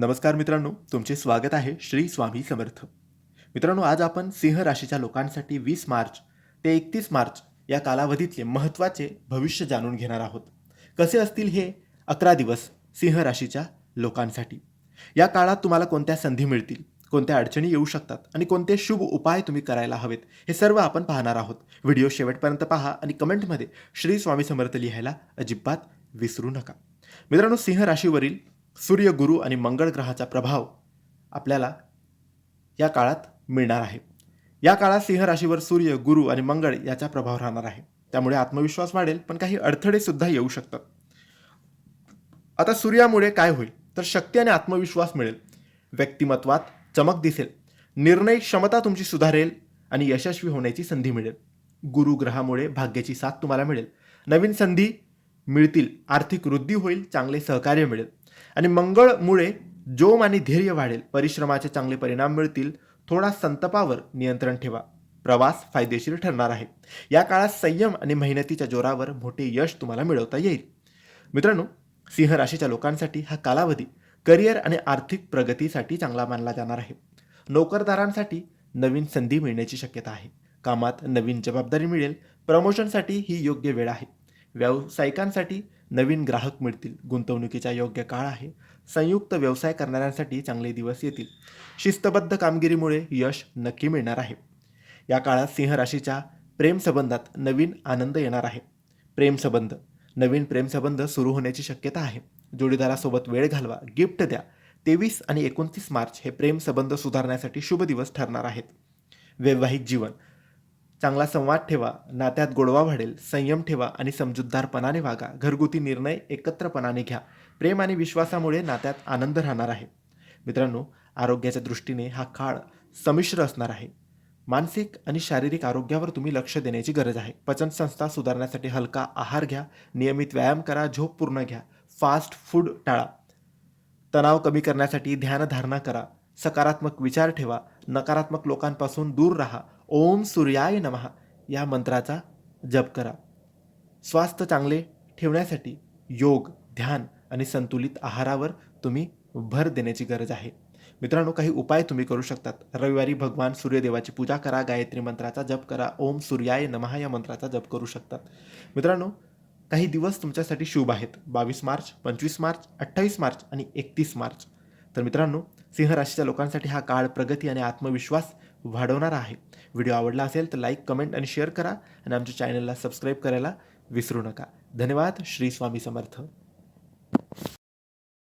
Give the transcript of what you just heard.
नमस्कार मित्रांनो, तुमचे स्वागत आहे श्री स्वामी समर्थ. मित्रांनो, आज आपण सिंह राशीच्या लोकांसाठी 20 मार्च ते 31 मार्च या कालावधीतले महत्त्वाचे भविष्य जाणून घेणार आहोत. कसे असतील हे 11 दिवस सिंह राशीच्या लोकांसाठी? या काळात तुम्हाला कोणत्या संधी मिळतील, कोणत्या अडचणी येऊ शकतात आणि कोणते शुभ उपाय तुम्ही करायला हवेत, हे सर्व आपण पाहणार आहोत. व्हिडिओ शेवटपर्यंत पहा आणि कमेंटमध्ये श्री स्वामी समर्थ लिहायला अजिबात विसरू नका. मित्रांनो, सिंह राशीवरील सूर्य, गुरु आणि मंगळ ग्रहाचा प्रभाव आपल्याला या काळात मिळणार आहे. या काळात सिंह राशीवर सूर्य, गुरु आणि मंगळ याचा प्रभाव राहणार आहे. त्यामुळे आत्मविश्वास वाढेल, पण काही अडथळे सुद्धा येऊ शकतात. आता सूर्यामुळे काय होईल तर शक्ती आणि आत्मविश्वास मिळेल, व्यक्तिमत्वात चमक दिसेल, निर्णय क्षमता तुमची सुधारेल आणि यशस्वी होण्याची संधी मिळेल. गुरु ग्रहामुळे भाग्याची साथ तुम्हाला मिळेल, नवीन संधी मिळतील, आर्थिक वृद्धी होईल, चांगले सहकार्य मिळेल. आणि मंगळमुळे जोम आणि धैर्य वाढेल, परिश्रमाचे चांगले परिणाम मिळतील. थोडा संतापावर नियंत्रण ठेवा, प्रवास फायदेशीर ठरणार आहे. या काळात संयम आणि मेहनतीच्या जोरावर मोठे यश तुम्हाला मिळवता येईल. मित्रांनो, सिंह राशीच्या लोकांसाठी हा कालावधी करिअर आणि आर्थिक प्रगतीसाठी चांगला मानला जाणार आहे. नोकरदारांसाठी नवीन संधी मिळण्याची शक्यता आहे. कामात नवीन जबाबदारी मिळेल, प्रमोशनसाठी ही योग्य वेळ आहे. व्यावसायिकांसाठी नवीन ग्राहक मिळतील, गुंतवणुकीचा योग्य काळ आहे. संयुक्त व्यवसाय करणाऱ्यांसाठी चांगले दिवस येतील. शिस्तबद्ध कामगिरीमुळे यश नक्की मिळणार आहे. या काळात सिंह राशीच्या प्रेमसंबंधात नवीन आनंद येणार आहे. नवीन प्रेमसंबंध सुरू होण्याची शक्यता आहे. जोडीदारासोबत वेळ घालवा, गिफ्ट द्या. 23 आणि 29 मार्च हे प्रेमसंबंध सुधारण्यासाठी शुभ दिवस ठरणार आहेत. वैवाहिक जीवन चांगला संवाद ठेवा, नात्यात गोडवा वाढेल. संयम ठेवा आणि समजूतदारपणाने वागा. घरगुती निर्णय एकत्रपणाने घ्या. प्रेम आणि विश्वासामुळे नात्यात आनंद राहणार आहे. मित्रांनो, आरोग्याच्या दृष्टीने हा काळ संमिश्र असणार आहे. मानसिक आणि शारीरिक आरोग्यावर तुम्ही लक्ष देण्याची गरज आहे. पचनसंस्था सुधारण्यासाठी हलका आहार घ्या, नियमित व्यायाम करा, झोप पूर्ण घ्या, फास्ट फूड टाळा. तणाव कमी करण्यासाठी ध्यानधारणा करा. सकारात्मक विचार ठेवा, नकारात्मक लोकांपासून दूर राहा. ओम सूर्याय नमः या मंत्राचा जप करा. स्वास्थ्य चांगले ठेवण्यासाठी योग, ध्यान आणि संतुलित आहारावर तुम्ही भर देण्याची गरज आहे. मित्रांनो, काही उपाय तुम्ही करू शकतात. रविवारी भगवान सूर्यदेवाची पूजा करा, गायत्री मंत्राचा जप करा, ओम सूर्याय नमः या मंत्राचा जप करू शकतात. मित्रांनो, काही दिवस तुमच्यासाठी शुभ आहेत. 22 मार्च, 25 मार्च, 28 मार्च आणि 31 मार्च. तर मित्रांनो, सिंह राशीच्या लोकांसाठी हा काळ प्रगती आणि आत्मविश्वास वाढवणारा आहे. व्हिडिओ आवडला असेल तर लाईक, कमेंट आणि शेअर करा आणि आमच्या चॅनलला सबस्क्राईब करायला विसरू नका. धन्यवाद. श्री स्वामी समर्थ.